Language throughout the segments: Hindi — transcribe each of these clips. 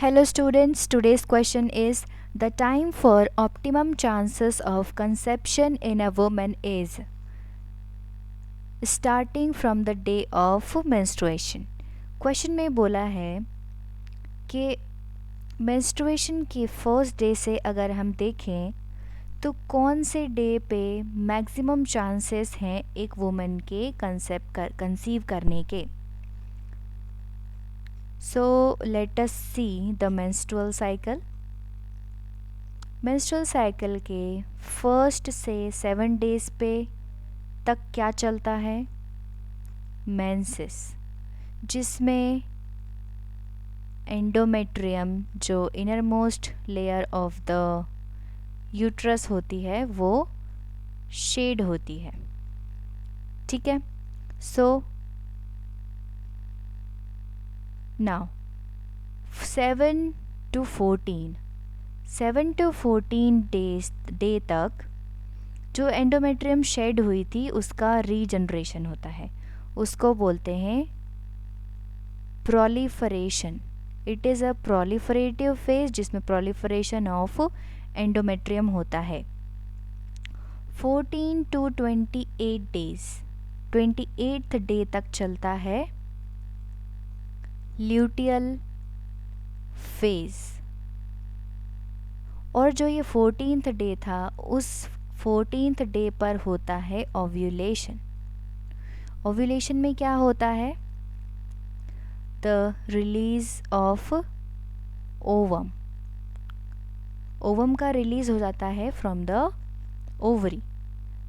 Hello students, today's question is the time for optimum chances of conception in a woman is starting from the day of menstruation. Question में बोला है कि menstruation के फर्स्ट डे से अगर हम देखें तो कौन से डे पे मैक्सिमम चांसेस हैं एक वुमन के कंसीव करने के. So let us see the menstrual cycle. Menstrual cycle के फर्स्ट से 7 डेज़ पे तक क्या चलता है? मेंसेस, जिसमें एंडोमेट्रियम जो inner most layer of the uterus होती है वो शेड होती है. ठीक है. सो नाउ 7 to 14 डे तक जो एंडोमेट्रियम शेड हुई थी उसका रीजनरेशन होता है. उसको बोलते हैं proliferation. It is a proliferative phase जिसमें प्रोलिफरेशन ऑफ एंडोमेट्रियम होता है. 14 to 28 डेज, 28th डे तक चलता है ल्यूटियल फेज. और जो ये 14th डे था उस 14th डे पर होता है ओव्यूलेशन. ओव्यूलेशन में क्या होता है? The release of ovum. Ovum का रिलीज हो जाता है फ्रॉम द ओवरी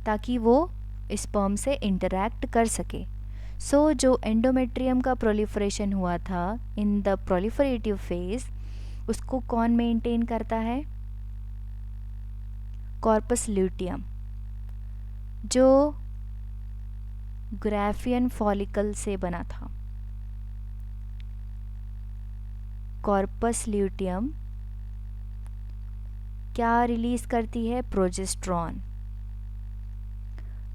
ताकि वो स्पर्म से इंटरैक्ट कर सके. सो जो एंडोमेट्रियम का प्रोलिफरेशन हुआ था इन द प्रोलिफरेटिव फेज उसको कौन मेंटेन करता है? कॉर्पस ल्यूटियम जो ग्राफियन फॉलिकल से बना था. कॉर्पस ल्यूटियम क्या रिलीज करती है? Progesterone,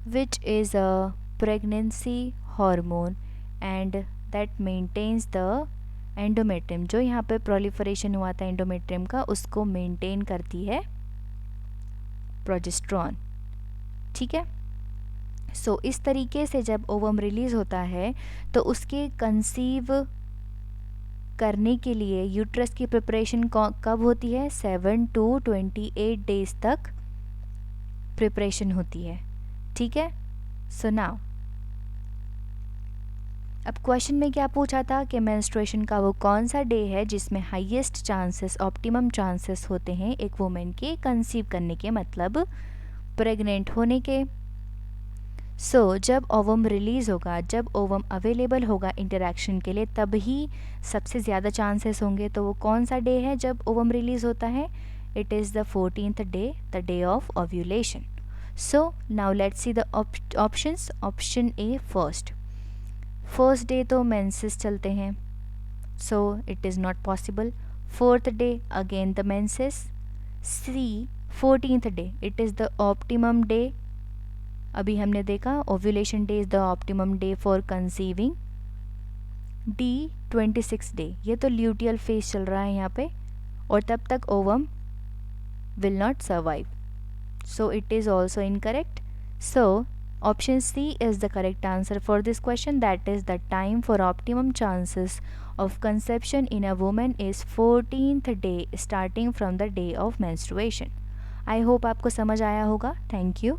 which is a pregnancy hormone and that maintains the endometrium. जो यहाँ पे प्रोलिफरेशन हुआ था एंडोमेट्रियम का उसको मेंटेन करती है प्रोजेस्ट्रॉन. ठीक है. सो इस तरीके से जब ओवम रिलीज होता है तो उसके कंसीव करने के लिए यूट्रस की प्रिपरेशन कब होती है? 7 to 28 डेज तक प्रिपरेशन होती है. ठीक है. सो नाउ अब क्वेश्चन में क्या पूछा था कि मेंस्ट्रुएशन का वो कौन सा डे है जिसमें हाईएस्ट चांसेस, ऑप्टिमम चांसेस होते हैं एक वुमेन के कंसीव करने के, मतलब प्रेग्नेंट होने के. सो जब ओवम रिलीज़ होगा, जब ओवम अवेलेबल होगा इंटरैक्शन के लिए तब ही सबसे ज़्यादा चांसेस होंगे. तो वो कौन सा डे है जब ओवम रिलीज़ होता है? It is the 14th day, the day of ovulation. So now let's see the options. Option A first day तो मेंसेस चलते हैं, so it is not possible. 4th day again the menses. C 14th day, it is the optimum day. अभी हमने देखा ovulation day is the optimum day for conceiving. D 26th day, ये तो ल्यूटियल फेज चल रहा है यहाँ पे और तब तक ovum will not survive, so it is also incorrect. So option C is the correct answer for this question. That is the time for optimum chances of conception in a woman is 14th day starting from the day of menstruation. I hope आपको समझ आया होगा. Thank you.